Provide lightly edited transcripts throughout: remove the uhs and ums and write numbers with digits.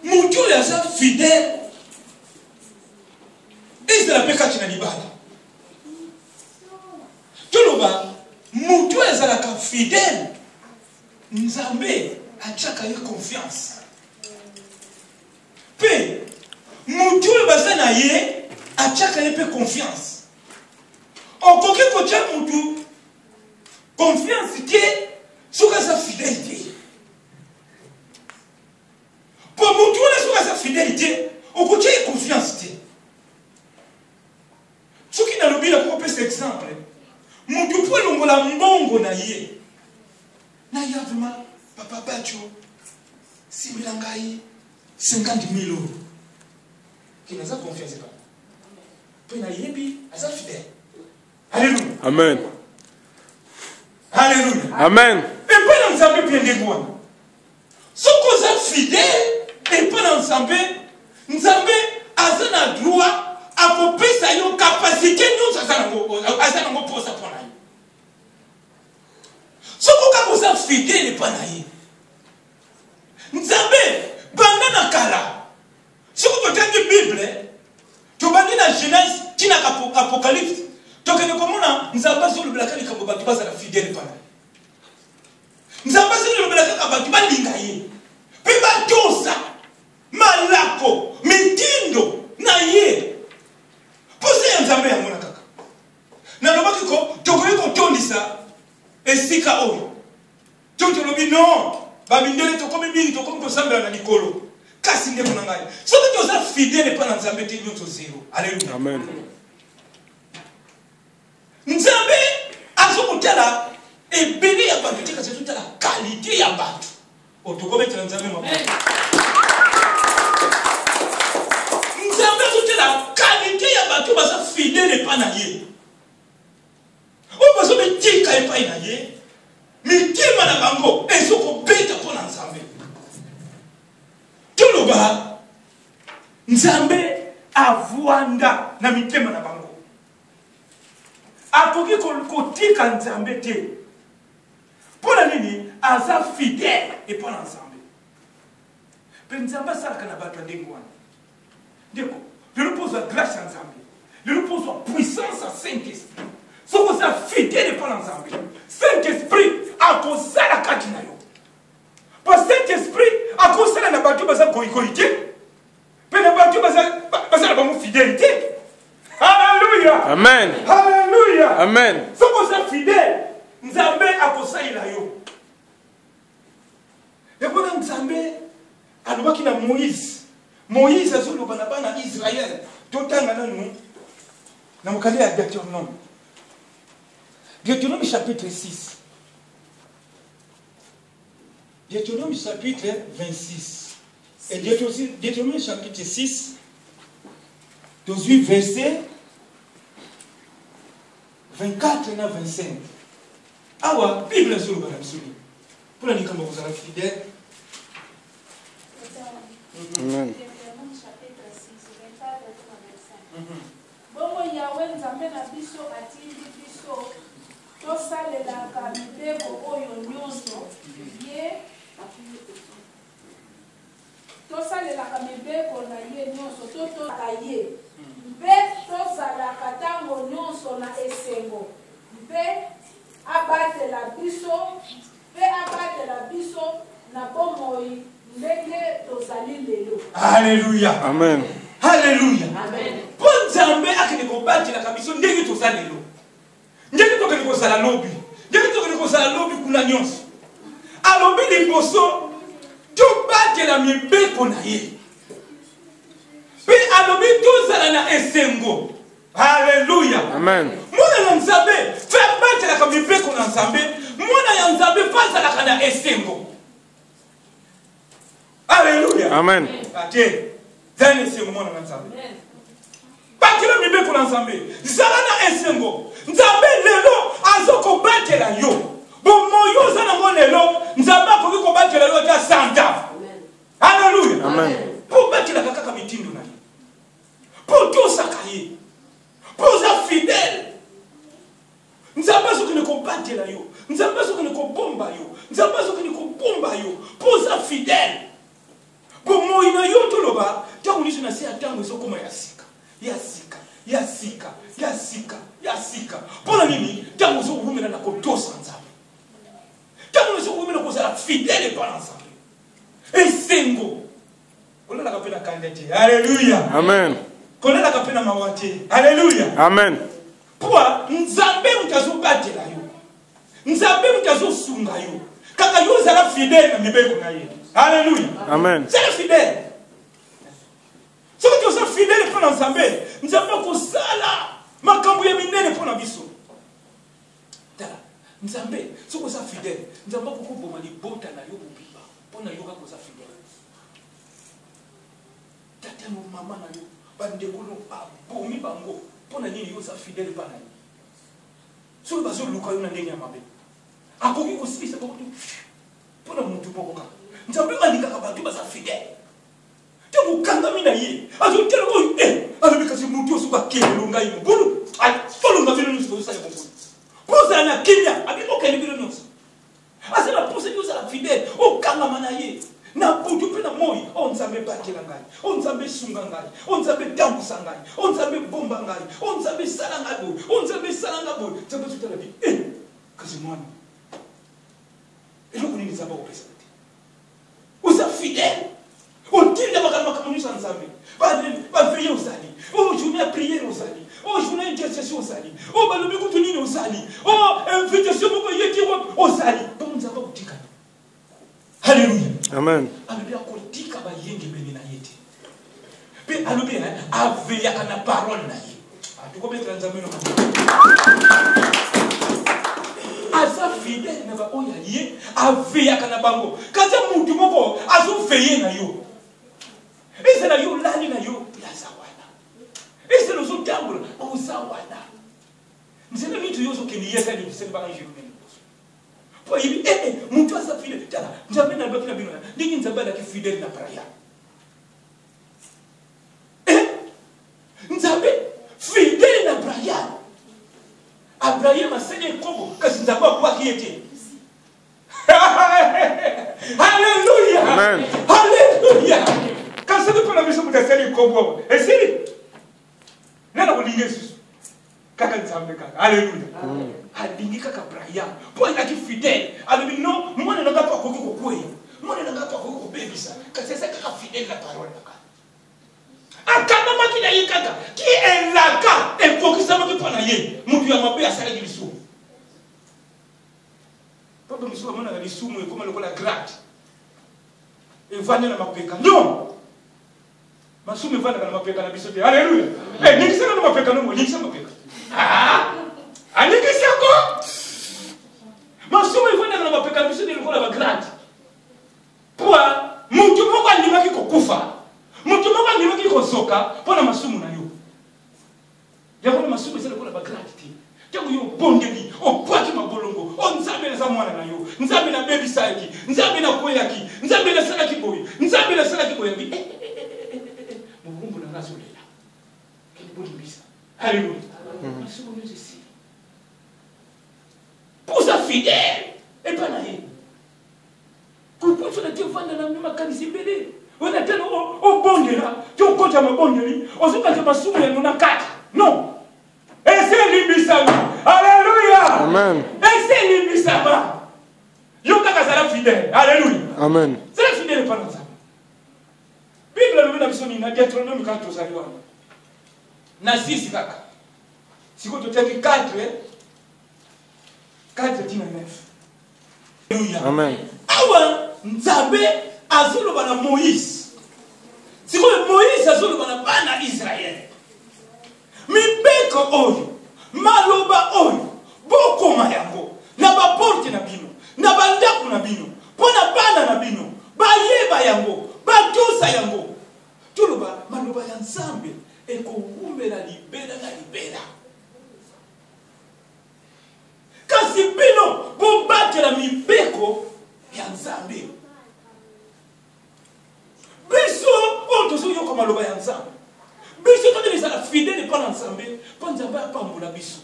Mutu ya sa fidèle. Et c'est la peka chinalibala. Toloba, mutu ya sa la fidèle. Nzambe a chaka ye confiance. Pe, mutu ya basa na ye a chaka ye pe confiance. Okoki kocha mutu confiance qui est sur sa fidélité. Pour mutu sur sa fidélité, okoki confiance. Ce qui n'a l'objet de cet exemple, mutu pour l'ongola mbongo na ye. Na ya vraiment papa bacho similangai 50 000 euros. Qui n'a pas confiance pas. Puis na yebi asa fidèle. Alléluia. Amen. Alléluia. Amen. Et pas l'ensemble bien de quoi. Ce qu'on a fidèle et pas l'ensemble, nous avons un droit à couper sa capacité nous à pour ça pour la. Ce qu'on a fidèle et pas naïf. Nous avons banana kala. Ce qu'on a dit Bible, tu vas dire la Genèse, tu n'as qu'Apocalypse. Donc, nous avons pas sur le black qui va pas la fidèle. Nous avons pas sur le black qui va lingaye. Puis, tout ça, malako, mitindo, naye. Posez un zambé à mon kaka. N'a pas que tu veux qu'on ça, et si kao. Tu te dis non, babindele, tu comme bini, tu comme ça, dans Nicolo. Casse les monangaï. Ce que tu as fidèle et pas dans zambé, tu es zéro. Alléluia. Amen. Nzambe azokutala ebele ya bantu tika zotala qualité ya bantu otokometela nzambe mama nzambe azotala qualité ya bantu basa fidèle pa na ye obazo metika epai na ye mitima na bango ezoko beta pona nzambe toloba nzambe avwanda na mitima na bango akoki kotika nzambe te mpona nini aza fidèle epa na nzambe mpe nzambe asalaka na bato ya ndenge wana ndeko lelo mpozwa grâce ya nzambe lelo mpozwa puissance ya saint-esprit soki oza fidèle epa na nzambe saint-esprit akozala kati na yo po saint-esprit akosala na bato baza goyigoyi te mpe na bato bazala bango fidèle te. Alléluia. Amen. Alléluia. Amen. Ce qu'on est fidèle, Nzambe a conseillé la yo. Et quand Nzambe a le qui na Moïse, Moïse a zolo banabana Israël. Totanga na nous. Na mokali ya Deutéronome. Deutéronome chapitre 6. Deutéronome chapitre 26. Et Deutéronome chapitre 6. 18 versets 24 et 25. Awa, Bible est sur le Bible. Pour la dire comment vous allez fidèle. Amen. Chapitre 6, 24 et 25. Bon, Yahweh, Nzambe na biso atindi biso. Tosalelaka mibeko oyo nyonso. Ye tosalelaka mibeko na ye nyonso. Totolaka ye. Mpe tozalaka ntango nyonso na esengo mpe abatela biso na bomoi ndenge tozali lelo. Alléluia. Amen. Alléluia. Amen. Po Nzambe akende kobatela biso ndenge tozali lelo. Ndenge tokende kozala lobi. Ndenge tokende kozala lobi kuna nyonso. Alobi liboso tobatela mibeko na ye. Puis alobi tozala na esengo. Alléluia. Amen. Mwana na Nzambe fait batela ka mibeko na Nzambe. Mwana ya Nzambe fazala na esengo. Alléluia. Amen. Ate zana esengo mwana na Nzambe. Batela mibeko na Nzambe. Zala na esengo. Nzambe lelo azoko batela yo. Bon moyo zana ngo lelo Nzambe akoki ko batela yo ta santa. Alléluia. Amen. Pour batela kaka mitindo na. Pour tout ça cahier. Pour ça fidèle. Nous avons besoin de combattre là yo. Nous avons besoin de combattre yo. Nous avons besoin de combattre yo. Pour ça fidèle. Bon moi na yo to loba, tangu nizo na sia tangu zo koma yasika. Yasika. Pona nini? Tangu zo umena na kotosa nzambe. Tangu zo umena ko sala fidèle pa nzambe. Esengo. Ona la kapena kandete. Alléluia. Amen. Kona la kapena mawate. Alléluia. Amen. Pour nzambe mutazo batela yo. Nzambe mutazo sunga yo. Kaka yo sala fidèle na mibeko na ye. Alléluia. Amen. C'est fidèle. Si vous êtes fidèle pour l'ensemble, nous avons fait ça là. Ma cambouille minée pour la biso. Nous avons fait, si vous êtes fidèle, nous avons beaucoup de gens qui ont été fidèles. Pour nous, nous sommes fidèles. Tata, nous, maman, nous, bandekolo, bomi, bango, pour nous, nous sommes fidèles. Si vous êtes fidèles, nous sommes fidèles. À quoi vous aussi, c'est pour nous. Pour nous, nous sommes fidèles. Tu kanga mina ye azo tele ko azo bika si mutu osuka kele lunga yi mugulu ai folo nga vile nusu sa yebo poza na Kenya abiko kele vile nusu asa na poza yo za fidèle o kanga mana ye na butu pe na moyi on nzambe bakela ngai on nzambe sunga ngai on nzambe tambusa ngai on nzambe bomba ngai on nzambe sala ngabo on nzambe sala ngabo tsabe tutala bi kasi mwana eloko nini nzambe opesa uza fidèle. On dit de ma communauté sans amis. Va veiller aux amis. Oh, je viens prier aux amis. Oh, je viens intercession aux amis. Oh, bah, le bécoute aux amis. Oh, invitation aux amis. Donc, nous avons dit. Alléluia. Amen. Alléluia. On dit qu'il y a yenge benina yete. Mais alléluia, avec la parole na ye. Tu comprends que nous avons asa fidèle na ba oya ye avec la bango. Quand ça mutu moko azu veiller na yo. Et c'est là yo lali na yo la sawana. Et c'est le zo tambula o sawana. Nzela mitu yo zo keni yesa ni se ba njiru ni. Po ibi mutu asa fidèle tala. Nzambe na bakina bino. Ndingi nzambe la ki fidèle na praia. Nzambe fidèle na praia. Abraham a saigné Kobo, que c'est d'abord quoi qui était. Alléluia. Amen. Alléluia. Quand c'est pour la mission de saigné Kobo, et c'est là on dit Jésus. Kaka nzambe kaka. Alléluia. Adingi kaka Abraham. Pour être fidèle. Alors non, moi ne n'anga pas kokoko kokoye. Moi ne n'anga pas kokoko bebisa. Que c'est ça qui est fidèle la parole kaka. Akama qui n'a yikaka qui est là ka et pour qui ça me pas na ye mutu ya mabe asala ki bisu papa bisu mona na bisu mu comme le la grade et vanya na mapeka non masume vanya na mapeka na bisu alléluia niki sana na mapeka no niki sana mapeka aniki sako masume vanya na mapeka na bisu ni la grade pour mutu moko alimaki kokufa mutu moko ngimaki kosoka pona masumu na yo yako masumu sele kola ba gratitude tangu yo bondeli o kwaki mabolongo o nzambe na mwana na yo nzambe na baby saki nzambe na koyaki nzambe na sala kiboyi nzambe na sala kiboyi mubumbu na ngazo lela kini bodi bisa haleluya masumu ni sisi pousa fidèle et pas na ye kupucho na tifanda na mima kanisi mbele. On a tellement au bon de là, tu as compté à ma bonne nuit, on se passe ma soupe et nous n'a quatre. Non. Et c'est l'ibisama. Alléluia. Amen. Et c'est l'ibisama. Yoka sera fidèle. Alléluia. Amen. C'est la fidèle par ensemble. Bible nous donne son ina Deutéronome 4 osaliwa. Na sisi kaka. Siko totaki 4 19. Alléluia. Amen. Awa nzambe azulu bana Moïse. Siko Moïse azulu bana bana Israël. Mibeko oyo, maloba oyo, bokoma yango, na ba porte na bino, na ba ndako na bino, pona bana na bino, bayeba yango, batusa yango. Tuluba maloba ya Nzambe ekokumbela libela na libela. Kasi bino bobatela mibeko ya Nzambe. Biso oto so yoko maloba ya Nzambe. Biso to les ala fidèle pas ensemble, pas Nzambe apambula biso.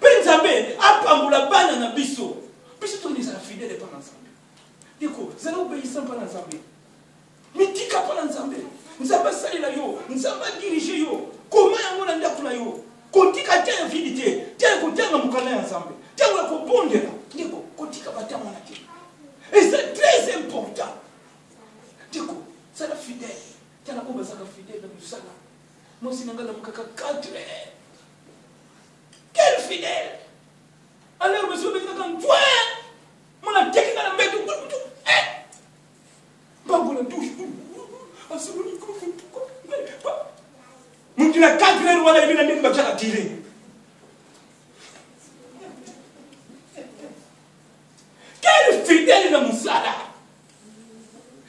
Pe Nzambe apambula bana na biso. Biso to les ala fidèle pas ensemble. Diko, zala obéissant pas ensemble. na nzambe nzambe salela yo nzambe dirige yo koma yango na ndako na yo kotika te infinité te kotanga mukana ya nzambe te ko bondela ndiko kotika batama na te et c'est très important ndiko ça la fidèle tana ko bazaka fidèle na musala moi sinangala mukaka 4 quel fidèle alors monsieur bezaka ntwa mona tekina na mbeto bango la douche asubuni ko mtu na 4 heures wala hivi na ndio bakala tire quel fidèle na musala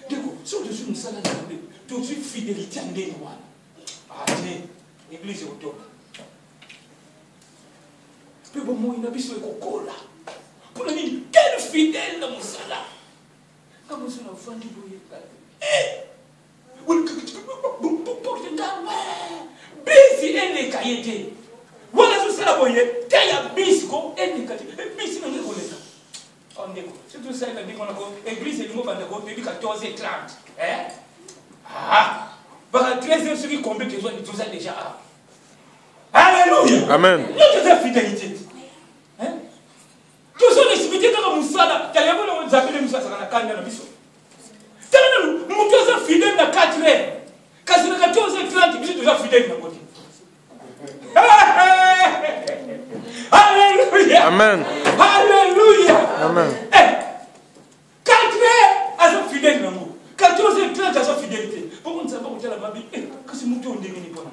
ndiko so je suis musala na mbe tout suis fidélité ndeni wana ate église otoka pe bo mo ina biso ekokola pour nini quel fidèle na musala kama sio fandi boye bisi ene kayete wala susala boye teya bisi ko ene kati bisi na ngeko leta ondeko surtout ça quand on a ko église ni mo banda ko depuis 14h30 baka 13h ce qui combien besoin de tout ça déjà alléluia amen notre fidélité tout ça l'expliquer comme musala tayabo na nzabele musala kana kanda na biso tena mtu asa fidèle na 4h kasi na 14h30 biso déjà fidèle na côté alléluia amen alléluia amen 4h asa fidèle na mo 14h30 asa fidélité pourquoi nzamba ko tala mabi kasi mtu ondenge ni pona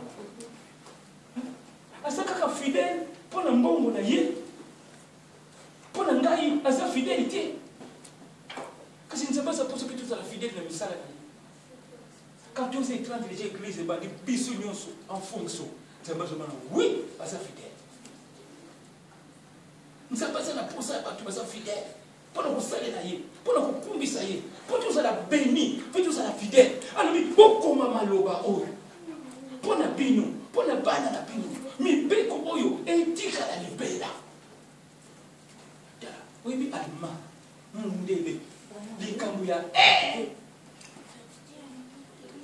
asa kaka fidèle pona mbongo na ye pona ngai asa fidélité kasi nzamba sa poso kitu za fidèle na misala na 14h30 déjà église ba di biso nyonso en fonction nzamba zomana oui asa fidèle nzamba sa na posa ba tu asa fidèle pona ko sale na ye pona ko kumbisa ye pona ko sala béni pona ko sala fidèle alors mi bokoma maloba oyo pona bino pona bana na bino mi beko oyo etika la libela dala webi alma mundebe likambu ya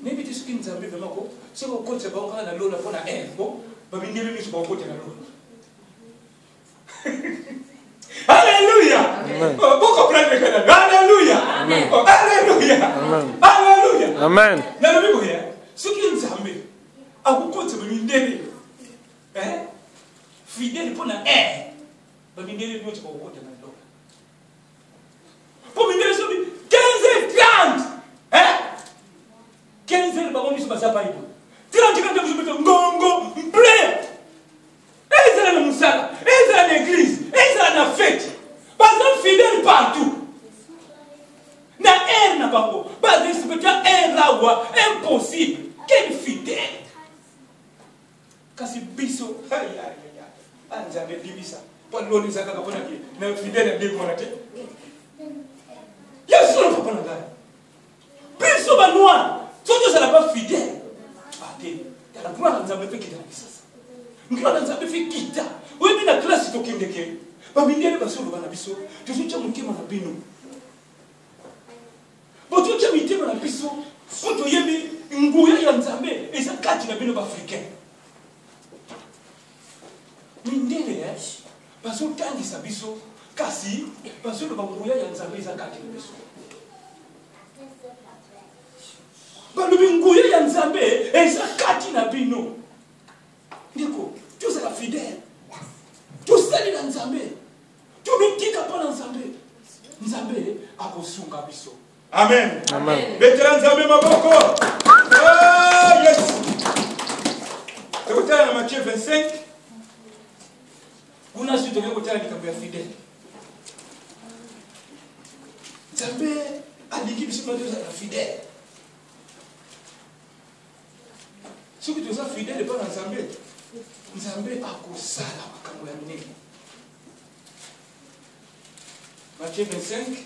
nebi tisuki nzambe vraiment ko c'est ko kote ba on na lola pona bo ba bindele ni so kote na lola alléluia vous comprenez que alléluia alléluia alléluia amen na lobi ko ya suki nzambe akukote ba bindele fidèle pona ba bindele ni so kote na lola pour bindele so 15h30 15h ba ngoni so ba sapa ibo 30 quand vous mettez ngongo blé ezala na musala ezala na église ezala na fête baza fidèle partout na na bango ba respecter lawa impossible quel fidèle kasi biso anzabe libisa pour loni zaka kapona ki na fidèle de ko na te yesu na papa na ngai biso ba noir soki ozala pas fidèle ate tala gloire nzambe mpe kita na bisasa gloire nzambe mpe kita oyebi na classe tokendeke bamindele basoloba na biso tozotya motema na bino bototya mitema na biso po toyebi nguya ya nzambe eza kati na bino baafricain mindele bazotangisa biso kasi bazoloba nguya ya nzambe eza kati na biso balobi nguya ya nzambe eza kati na bino ndiko tozala fidèle tosalela nzambe tomitika mpona nzambe nzambe akosunga biso amen betela nzambe maboko yes ekotala na Matthieu 25 kuna si toke kotala likambo ya fidèle nzambe alingi biso na tozala fidèle soki toza fidèle mpo na nzambe nzambe akosala makambo ya minene Matthieu 25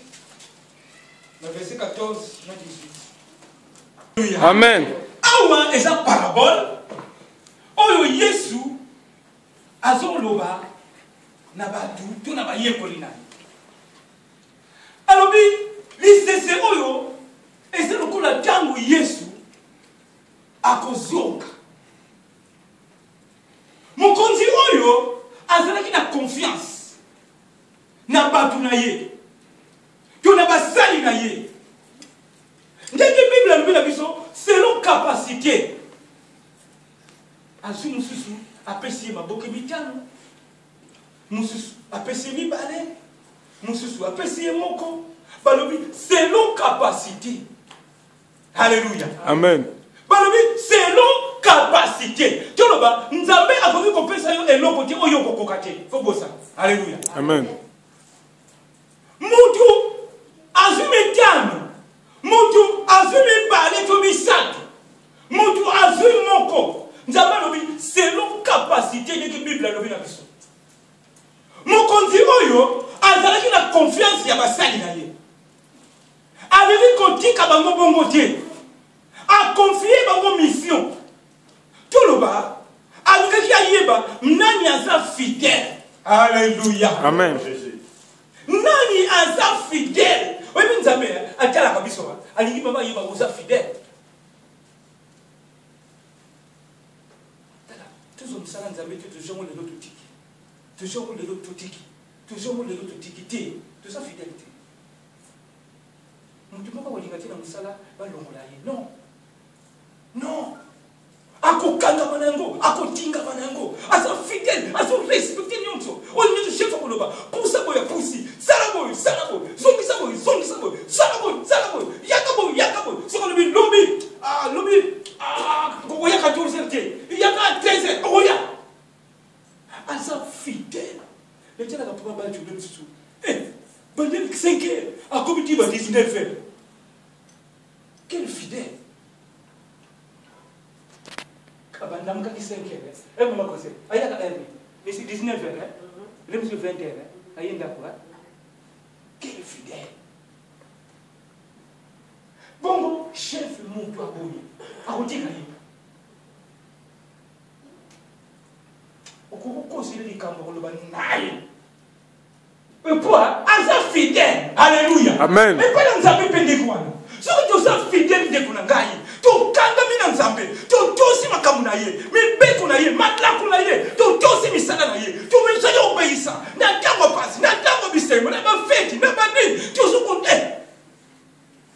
na verset 14 na 18 amen awa eza parabole oyo yesu azoloba na bato to na bayekoli na ye alobi lisese oyo eza lokola ntango yesu akozonga. Mokonzi oyo azalaki na confiance na batu na ye. To na basali na ye. Ndenge Bible alobi na biso selon capacité. Azu mususu apesi maboke mitano. Mususu apesi mibale. Mususu apesi moko. Balobi selon capacité. Alléluia. Amen. Balobi selon capacité. Toloba nzambe akoki kopesa yo eloko te oyo kokokate. Fobosa. Alléluia. Amen. Mutu azumi tano. Mutu azumi bale to misato. Mutu azumi moko. Nzambe alobi selon capacité de que Bible alobi na biso. Mokonzi oyo azalaki na confiance ya basali na ye. Avec kotika bango bongo te. A confier bango mission. Tout le bas, avec qui ayeba, nani aza fidèle. Alléluia. Amen. Nani aza fidèle. Oui, mais nzambe, atala kabiso, alingi mama yeba oza fidèle. Toujours misala nzambe toujours le lot tiki. Toujours le lot tiki. Toujours le lot tiki te. Tout ça fidélité. Mutu moko olinga te na musala balongola ye. Non. Non. Akokanga manango, akotinga manango, aso fidèle, aso respecter nyonso. Olinga chef koloba, pousa boya pousi, salaboy, zongi saboy, salaboy, yakaboy. Soko lobi, koya 14h, yaka 13h, koya. Aso fidèle. Le tient la papa ba tu le sous. Pendant 5h, à comité 19h. Quel fidèle. Abandam ka 5h. Maman conseil. Aya ka mais c'est 19h. Le monsieur 20h. Ayenda quoi? Quel fidèle. Bon, chef mon toi boyi. Akotika yi. Okoko considérer kambo lo ba nayi. Pourquoi? Asa fidèle. Alléluia. Amen. Mais pas dans nzambe pende quoi. Si tu es fidèle de kunangai, tu kanga mina nzambe, tu tosi makamu na ye, mi beto na ye, matlaku na ye, tu tosi misala na ye, tu misala obéissant, na tango pasi, na tango bisemo, na ba feti, na ba ni, tu sukunde.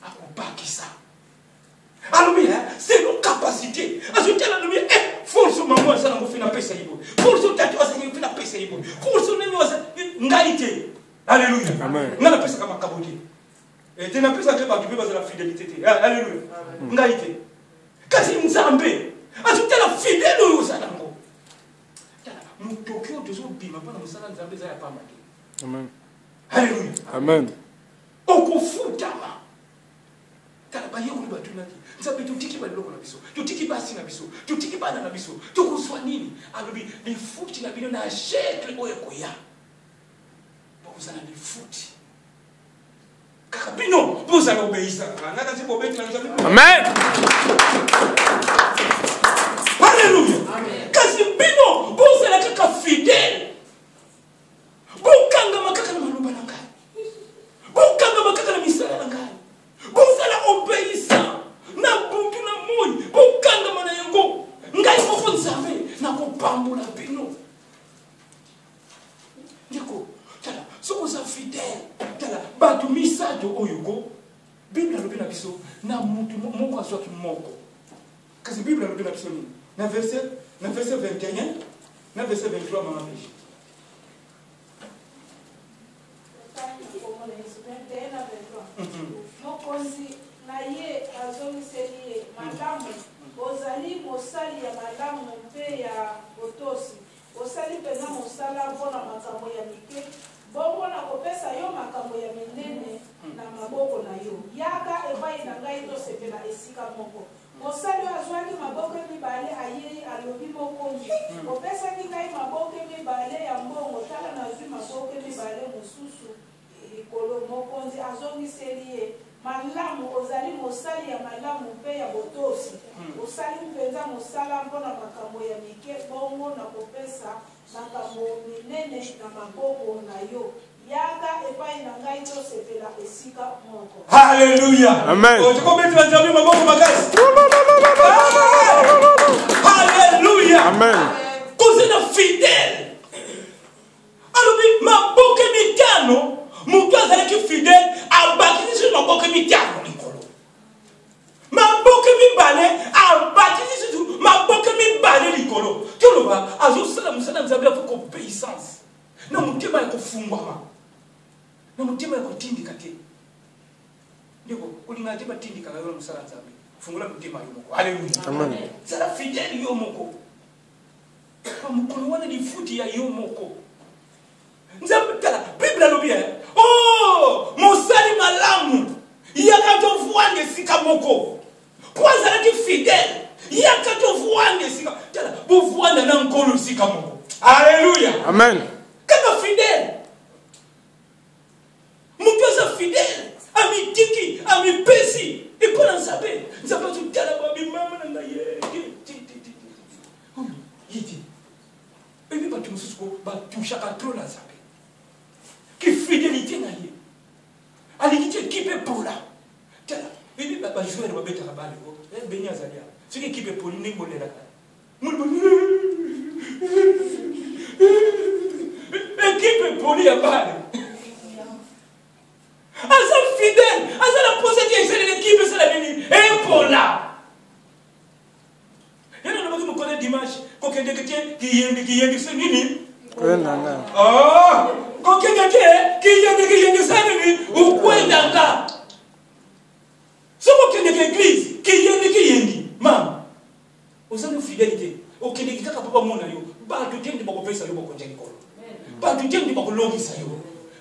Akobaki ça. Alors c'est nos capacités. Ajouter la lumière, force maman ça na fina pesa yibo. Force tatu ça na fina pesa yibo. Force nini wasa ngaite. Alléluia. Amen. Ngana pesa kama kabodi. Et tu n'as plus à faire du la fidélité. Alléluia. Ngaite. Kasi nzambe. Ajouter la fidèle au salango. Nous Tokyo toujours bima pas dans sala nzambe za ya pas maki. Amen. Alléluia. Amen. Okufutama. Tala ba yeko ba tunaki. Nzambe tutiki ba loko na biso. Tutiki basi na biso. Tutiki bana na biso. Tukuswa nini? Alobi les futi na bino na shekel oyo koya. Vous allez les foutre. Carabino, vous allez obéir. Amen. Alléluia. Carabino, vous allez être fidèle. Vous allez être maluba nangai. Vous allez être misala nangai. Vous allez obéissant. Na buntu na moi. Vous allez être yango. Ngai moko nzambe na ko pambola bino. Ndiko si vous êtes fidèle, batu misato oyuko, Bible alobi na biso na mutu moko asoki moko. Kasi Bible alobi na biso ni na verset 21, na verset 23 mama biso. Mokonzi na ye azomiseli ye malamu ozali mosali ya malamu mpe ya botosi osali pena mosala mpona makambo ya mike bongo na kopesa yo makambo ya minene na maboko na yo yaka epai na ngai tosepela esika moko mosali azwaki maboko mibale ayei alobi mokonzi opesaki ngai maboko mibale ya mbongo tala nazwi maboko mibale mosusu likolo mokonzi azongiseli ye malamu ozali mosali ya malamu mpe ya botosi osali mpenza mosala mpona makambo ya mike bongo na kopesa makambo minene na maboko na yo yaka epai na ngai tosepela esika moko. Hallelujah. Amen. Tu peux mettre la jambe maboko makasi. Alléluia. Amen. Cause na fidèle. Alobi maboke mitano, mutu azalaki fidèle, abakisi sur maboke mitano likolo. Maboke mibale, abakisi sur maboke mibale likolo. Toloba, azo sala musala nzambe afoko obéissance. Na mutima ya kufungwama. Na mutima ya kutindika te. Ndiko kulinga te batindika ngayo musala nzambe. Fungula mutima yomoko. Haleluya. Amen. Sala fidèle yomoko. Pamukono wana ni futi ya yomoko. Nzambe tala Bible alobia. Oh, mosali malamu. Yakato vuande sika moko. Kwanza laki fidèle. Yakato vuande sika. Tala bo vuande na nkolo sika moko. Haleluya. Amen. Kama fidèle. Mukosa fidèle. Ami tiki, ami pesi. Et pour en savoir, nzambe tu tala babi mama na ngaye. Yiti. Et puis, tu me suis dit, chaque trop la zappe. Qui fidélité n'a rien. Allez, qui peut pour là. Et puis, je vais me mettre à la balle. Ben Yazalia. Ce qui est pour lui, n'est là. Équipe pour lui à balle. Asa fidèle. Asa la possession de l'équipe, c'est la bénie. Et pour là. Il y a un homme qui me dimanche. Qui est c'est nini? Oh! Qui est c'est nini? Ou quoi d'anga? Ce qui est l'église, qui est maman. Vous avez une fidélité. Ok, les gars, papa, mon aïe. Bah, tu tiens de beaucoup faire ça, le beaucoup de bah, tu tiens de beaucoup longuer ça,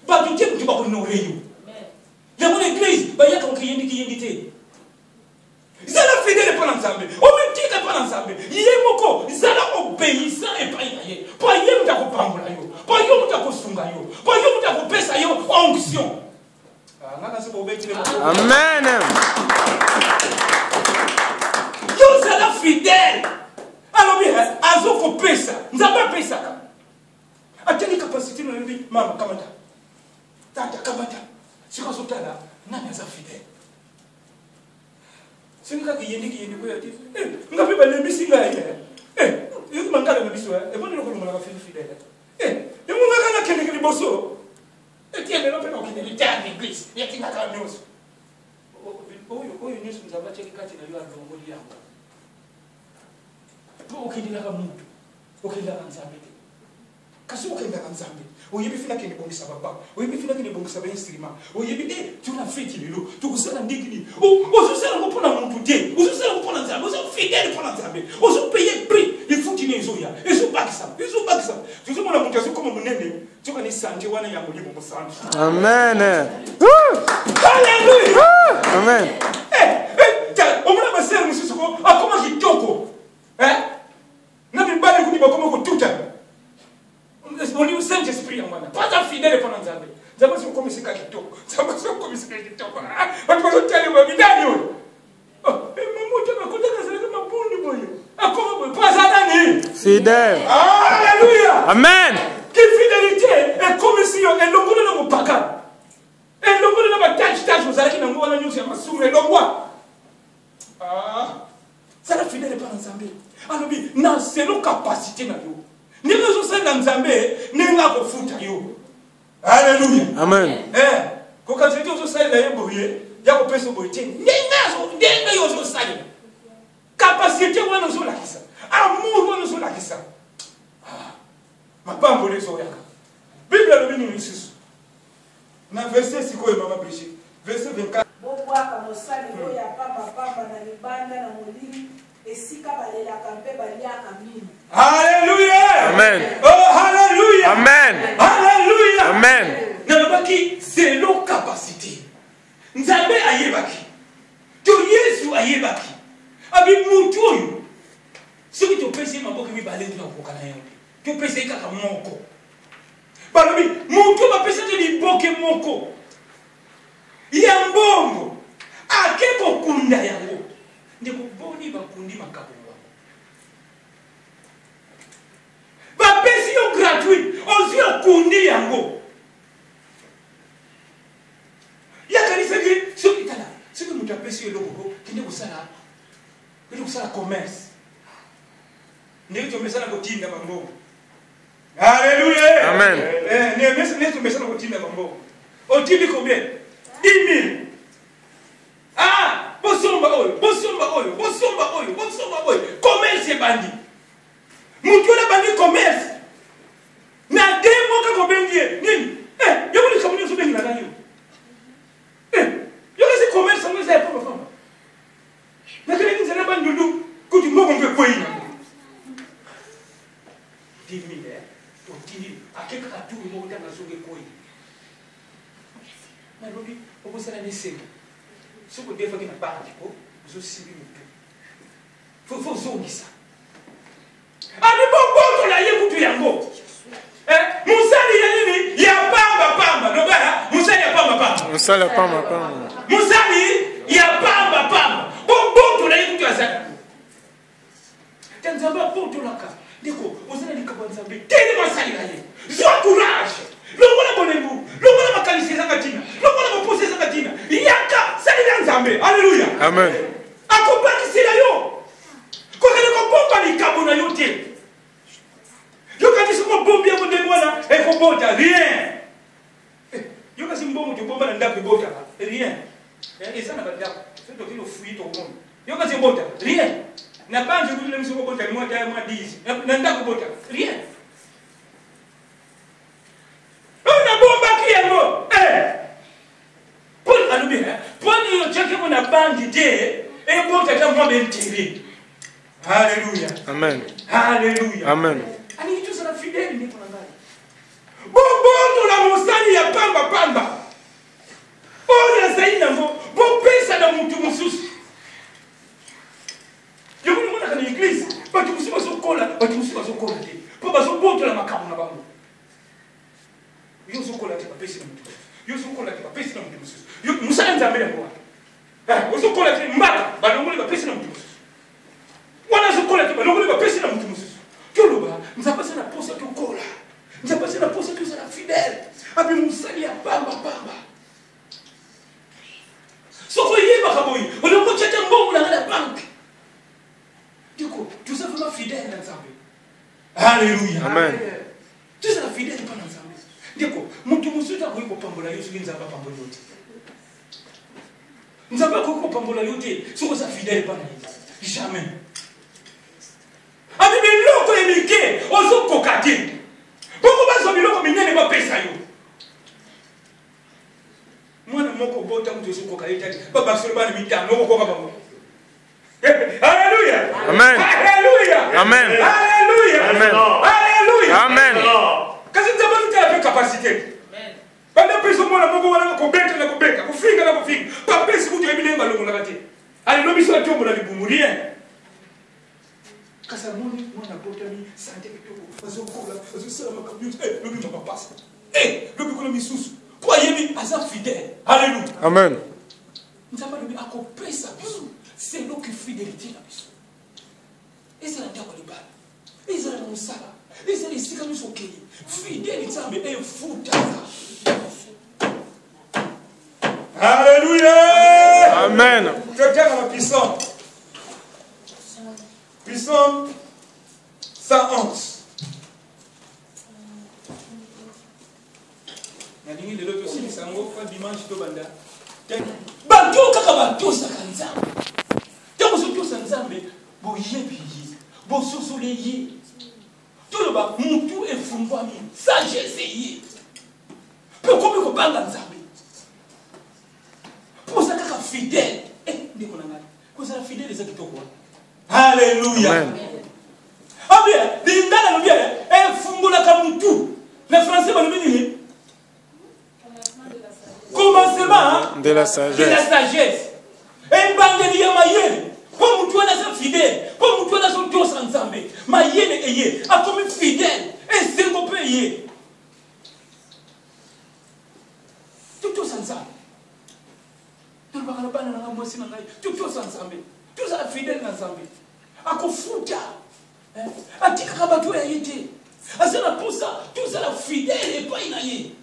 bah, tu tiens de beaucoup nourrir. Dans mon église, bah, il y a quelqu'un qui est Zala fidèle pour l'ensemble. On me dit que pour l'ensemble. Il est moko. Zala obéissant et pas yé. Pas yé m'ta ko pambola yo. Pas yé m'ta ko sunga yo. Pas yé m'ta ko pesa yo onction. Ah, nana c'est pour obéir. Amen. Yo zala fidèle. Alors bien, azo ko pesa. Nzaba pesa. Ateli capacité no ndi mama kamata. Tata kamata. Siko sotala, nani aza fidèle. C'est une qui est eh, nga pipa le bisi nga eh, yo mangala le biso eh, bon le ko mala fait fidèle. Eh, yo mangala na kende ke liboso. Et tiens, le pena okende le tane l'église, ya tinga ka news. Oyo news mzaba cheki kati na yo alongoli yango. Po okende na mutu. Okende na nzambe. Kasi okende na nzambe. Oyebi fina kende bongisa baba. Oyebi fina kende bongisa ba instrument. Oyebi tu na fête lelo. Tu kusala ndikini. Ozo sala ko pona muntu te. Ozo sala ko pona nzambe. Ozo fidèle pona nzambe. Ozo payer prix. Il faut qu'il nezo ya. Ezo bakisa. Ezo bakisa. Tu zo mona muntu azo comme munene. Tu kana sanje wana ya mulimo musanje. Amen. Alléluia. Amen. Omona basere musisuko akoma kitoko. Na bibali kuni bakoma ko tuta. On dit au Saint-Esprit en moi. Pas un fidèle pendant Nzambe. Nzambe c'est comme c'est kitoko. Nzambe c'est comme c'est kitoko. On va te tell you bidani. Oh, maman tu vas compter que c'est ma bonne boy. Akoma pas adani. Fidèle. Alléluia. Amen. Quelle fidélité est comme si on est longo na mopaka. Et longo na batach vous allez na ngona nyusi ya masumu elongwa. Ah. Ça la fidèle pendant Nzambe. Alors bi na selon capacité na yo. Nenga zo senda Nzambe nenga ko futa yo. Alléluia. Amen. Ko ka zeti zo senda ye boye ya ko pesa boye te. Nenga yo zo senda. Capacité wana zo la kisa. Amour wana zo la kisa. Mapambo le zo yaka. Bible lo bini nisisu. Na verset sikoyo mama Brigitte. Verset 24. Bobwaka mosali oya pamba na libanda na molili. Esika balelaka mpe baliaka mino. Alléluia. Amen. Oh, alléluia. Amen. Alléluia. Amen. Nalobaki c'est leur capacité. Nzambe ayebaki. To Yesu ayebaki. Abi mutu oyo. Soki to pesi maboko mibale na kokana yo. To pesi kaka moko. Balobi mutu ba pesi te liboke moko. Ya mbongo. Akeko kunda yango. Ndeko boni bakundi makabongo. Ba pesi yo gratuit. Ozi okundi yango. Ya kanisa ki soki tala. Soki mutu apesi yo lokoko kende kusala. Kende kusala commerce. ndenge tomesana kotinda bamboko. Alléluia. Amen. Ne tomesana kotinda bamboko. Otindi combien? 10 000. Ah, bosomba oyo. Commerce bandi. Mutu na bandi commerce. Na demo ka kobengie. Nini? Yo ni kamuni so bengi na nani? Yo kasi commerce ngo za papa. Na kile ni zana bandudu kuti mboko ngwe kwina. 10 000 otindi akeka katu mboko tanga songe kwina. Na lobi obosana ni senga. Soko defa kina banki ko zo sibi mutu. Fo zongisa. Ani bongo la ye kutu yango. Musali ya nini? Ya pamba. Nobara, musali ya pamba. Musali ya pamba. Musali ya pamba. Bongo la ye kutu azana. Tanzamba poto laka. Diko, ozana likabanzambe. Tele masali la ye. Sois courage. Longola bonembu. Longola makalisi zakatina. Longola mapose zakatina. Yaka sali la nzambe. Alléluia. Amen. Akobaki sila yo. Kwa kile kopomba likabo na yote. Yo kati siko bombi ya kodemwana ekobota rien. Yo kasi mbongo to bomba na ndako bota rien. Esa na badako. C'est to kilo fuito ko. Yo kasi bota rien. Na banjo kule msiko bota ni moja mwa 10. Na ndako bota rien. Ona bomba kiyango. Pour alubi pour ni cheke mo na bangi de e bota ta mwa bentiri. Alléluia. Amen. Alléluia. Amen. Ani tu sera fidèle ni kuna ngani. Bongo la musali ya pamba. Ona zaina ngo bo pesa na mtu mususu. Yo mwana kana église, batu musima sokola te. Po bazo boto la makamu na bango. Yo sokola te pesa na mtu. Yo sokola te pesa na mtu mususu. Yo musala nzambe ya kwa. Yo sokola te mbaka, balongole ba pesa na mtu mususu. Wana sokola te balongole ba pesa na mtu mususu. Toloba, nza pasa na posa tokola. Nza pasa na posa tu sera fidèle. Abi musali ya pamba. Soko yeba kaboyi, oloko chete mbongo na bank. Diko, tu seras vraiment fidèle na nzambe. Alléluia. Amen. Tu seras fidèle pa na nzambe. Diko, mutu musuta ko yiko pambola yo soki nzamba pambola yote. Nzamba ko pambola yote, soko sa fidèle pa na yo. Jamais. Abi biloko emike ozo kokate. Bongo bazo biloko minene ba pesa yo. Mwana moko bota mtu ozo kokate. Baba solo bana mitano kokoka babo. Alléluia. Amen. Alléluia. Amen. Alléluia. Amen. Alléluia. Amen. Kasi nzamba mtu a capacité. Amen. Bana pesa mwana moko wana kobeta na kobeka, kufinga na kufinga. Pa pesa kutu ebilenga longo na kati. Alléluia so atombo na libumulie. Kasamoni mwana botani sante kitoko bazokola bazosala makamyo lobi mapapasa lobi kola misusu kwa yebi aza fidèle. Alléluia. Amen. Nzamba lobi akopesa biso c'est donc fidélité na biso ezala ndako libala ezala na mosala ezala esika biso okeye fidèle nzambe efuta. Alléluia. Amen. Totaka na puissant. Psaume 111. Nadingi de l'autre aussi, ça m'a fait dimanche to banda. Bantu kaka bantu sakanzambe. Tango soto sanzambe bo yebi bo sosoleye. Tout le bas mutu efungwami sagesse yi. Pe komi ko banga nzambe. Pour ça kaka fidèle. Ndiko na ngani. Ko ça fidèle ezakitoko. Alléluia. Amen. Ah bien, l'indana le bien, fungula kamutu. Les Français vont le dire. Commencement De la de sagesse. la sagesse. Et bande ya mayele. Pour mutu na sa fidèle, pour mutu na son dos ensemble. Mayele eye, a comme fidèle et singo payé. Tout ensemble. Tout le monde na ngamo sina ngai. Tout ensemble. Tout ça fidèle ensemble. Akofuta atika kabatu ya yete asana posa tout ça la fidèle et pas inaye.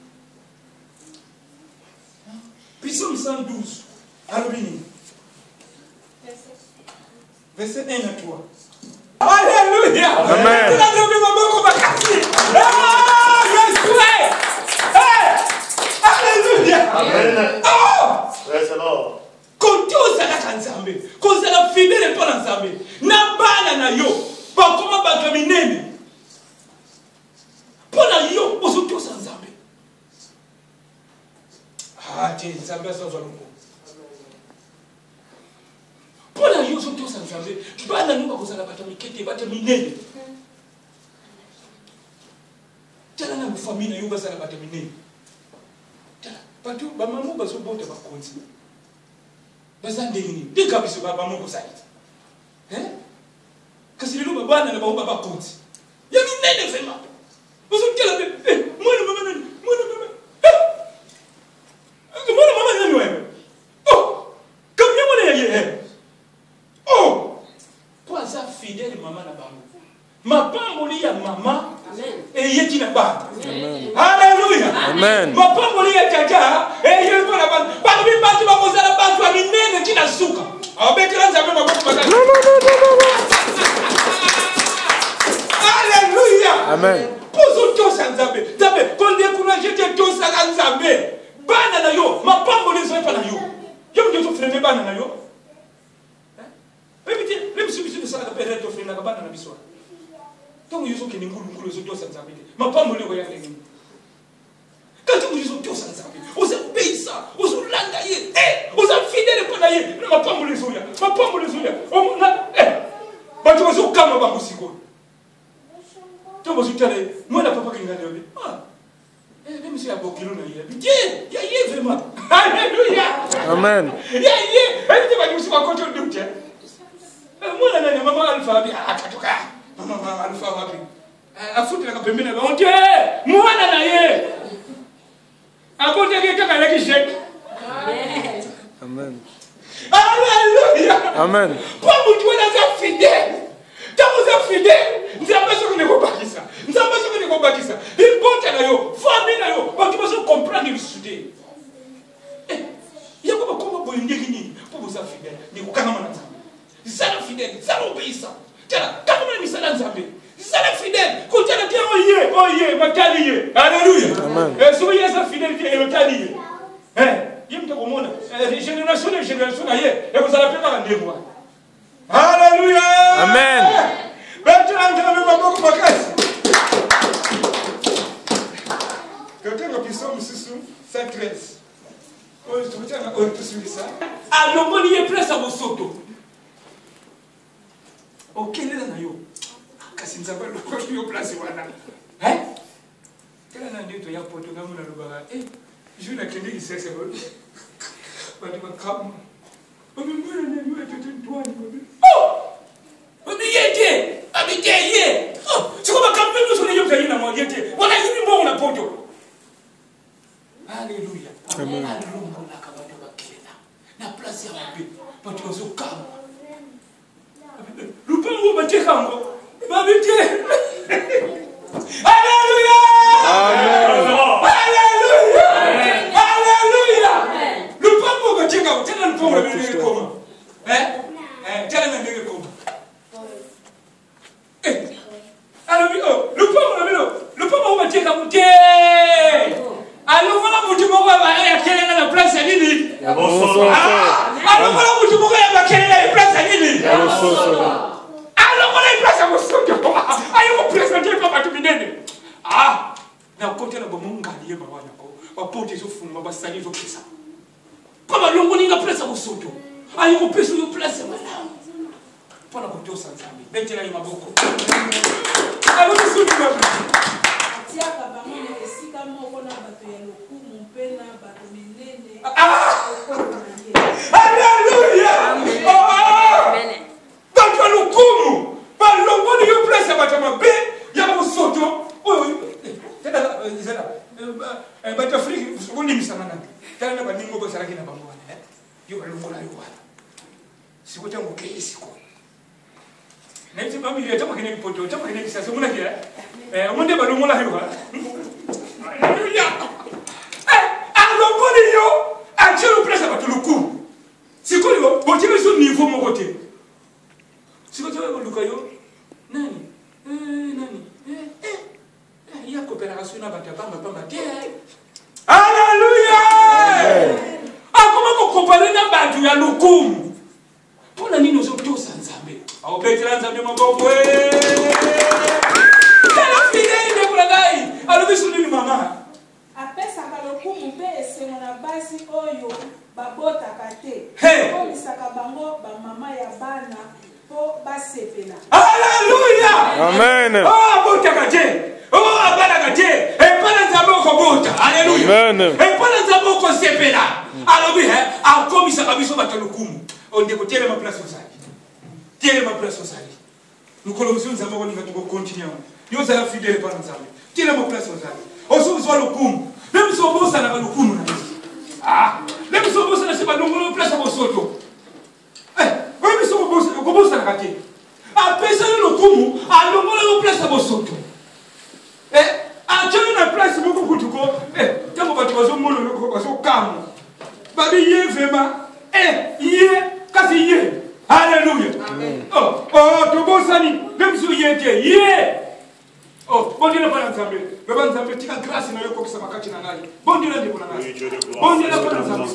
Psaume 112 alobini verset 1 à 3. Alléluia. Alléluia. Amen. Alléluia. Amen. Oh! Praise the Lord. Quand ozalaka nzambe kozala fidèle mpo na nzambe na bana na yo bakoma bato minene mpo na yo ozotosa nzambe te nzambe azozwa longo mpo na yo ozotosa nzambe bana no bakozala bato mikete bato minene tala na famille na yo bazala bato minene tala bato bamamo bazobota bakonzi bazandeni dika biso baba moko zaidi kasi lelo babana na baba bakonzi ya minene vraiment uzotela mwana mama nani wewe oh kamya mwana yeye oh poza fidèle mama na baba mapamboli ya mama eyeki na baba Alléluia. Amen. Mapamboli ya tata eyeki na baba babi bantu bakozala bantu ya minene tina suka abetela nzambe maboko makali Alléluia. Amen. Pozo tosa nzambe nzambe konde courage te tosa ka nzambe bana na yo mapamboli zo pa na yo yo ndio tofrene bana na yo même si vous savez que peut-être offrir na bana na biso donc yuzo ke ngulu zo tosa nzambe mapamboli ko ya ngi quand vous yuzo tosa nzambe oza peisa ozo landa ye oza fidèle pa na ye mapamboli zo ya o na bato bazo kama ba musiko to bazo tale mwana papa ki ngale obi même si abokilo na ye ya ye vraiment Alléluia. Amen. Ya ye elle te va dire quoi quand tu dis mwana na mama alfa bi akatoka mama alfa wapi afuta na pembeni ba onte mwana na ye akote ke taka leki shek Amen. Alléluia. Amen. Pour vous tu es fidèle. Tant vous êtes fidèle, vous avez besoin de vous bâtir. Vous avez besoin de vous bâtir. Il faut que vous famille na yo, parce que vous comprendre le sujet. Il y a quoi comme vous ndiki pour vous être fidèle. Ni ko kama na nzambe. Zala fidèle, zala obéissant. Tala kama na misala nzambe. Zala fidèle, ko tala ke oye, makali ye. Alléluia. Amen. Soyez sa fidélité et le tali. Génération et génération et vous allez faire un démon. Alléluia. Amen. Quelqu'un a pu ça, monsieur, 113. Alors, on y est prêt à vos sotos. Ok, il est là. Kasi nzamba le yo place wana. Tela na ndio ya poto kama na lugha. Je na kende qui c'est bon. Badi bakam. Omi mbona na yo tete twani bobi. Oh! Omi yete, abite ye. Oh, siko bakampe no sone yo kayina mo yete. Wala yini mo na poto. Alléluia. Amen. Alongo na kabado bakela. Na place ya mabe. Poto zo kama. Lupango batekango. Babite. Alléluia. Amen. Alléluia. Alléluia. Lupango batekango. Tena lupango bele koma. Tena ndege koma. Alors lupango batekango te. Alors voilà mutu moko ya kelenga na place ya nini? Ya bososo. Alors voilà mutu moko ya kelenga na place ya nini? Ya bososo. Alors on est place à vous ayo ko présenter papa tu minene na côté na bomunga liye bawana ko bapote zo fuma basali zo kisa kama longo ninga place à vous soto ayo ko peso yo place mana pona ko to sanzambi betela yo maboko ayo sudi maboko atia baba mwana esika moko na bato ya lokumu mpe na bato minene Alléluia. Amen. Bato ya lokumu balongo ni yo place ya bato mabe ya bosoto oyo tena zela bato Afrique undi misamana tena baningo bosaraki na bango wana yo balongo na yo wana siko tango ke siko neti bami ile tama kene poto tama kene kisasa muna kile monde balongo na yo wana Alléluia. Alongo ni yo achelo place ya bato lokumu siko yo botime so niveau mo côté. Si vous avez un lukayo, nani? Alléluia. Akoma ko comparer na bantu ya lukumu. Pona nini ozotosa nzambe? Aobetela nzambe maboko. Kala fidèle pour la gai. Alors biso nini mama? Apesaka lokumu mpe esengo na basi oyo babotaka te. Komisaka bango bamama ya bana po basepela. Alléluia. Amen. Oh botaka te. Oh abalaka te. Et pas nzambe ko bota. Alléluia. Amen. Et pas nzambe ko sepela. Alors oui, akomisaka biso bato lokumu. On décote ma place au sali. Tiens ma place au sali. Nous commençons nous avons continuer. Yo ça fidèle par nzambe. Tiens ma place au sali. Oso zo lokumu. Même si on bosse na lokumu na. Ah, même si on bosse na seba ndongolo place au soto. Même si on bosse na kati. Apesa lokumu, a ndongolo place au soto. A tenu na place beaucoup kutuko. Tango batu bazo molo loko bazo kamu. Babi ye vema. Ye kasi ye. Alléluia. Amen. Oh, to bosani. Même si ye te ye. Oh, bon Dieu n'a pas ensemble. Le bon ensemble, tu as grâce na yoko kisama kati na ngai. Bon Dieu n'a pas ensemble. Bon Dieu n'a pas ensemble.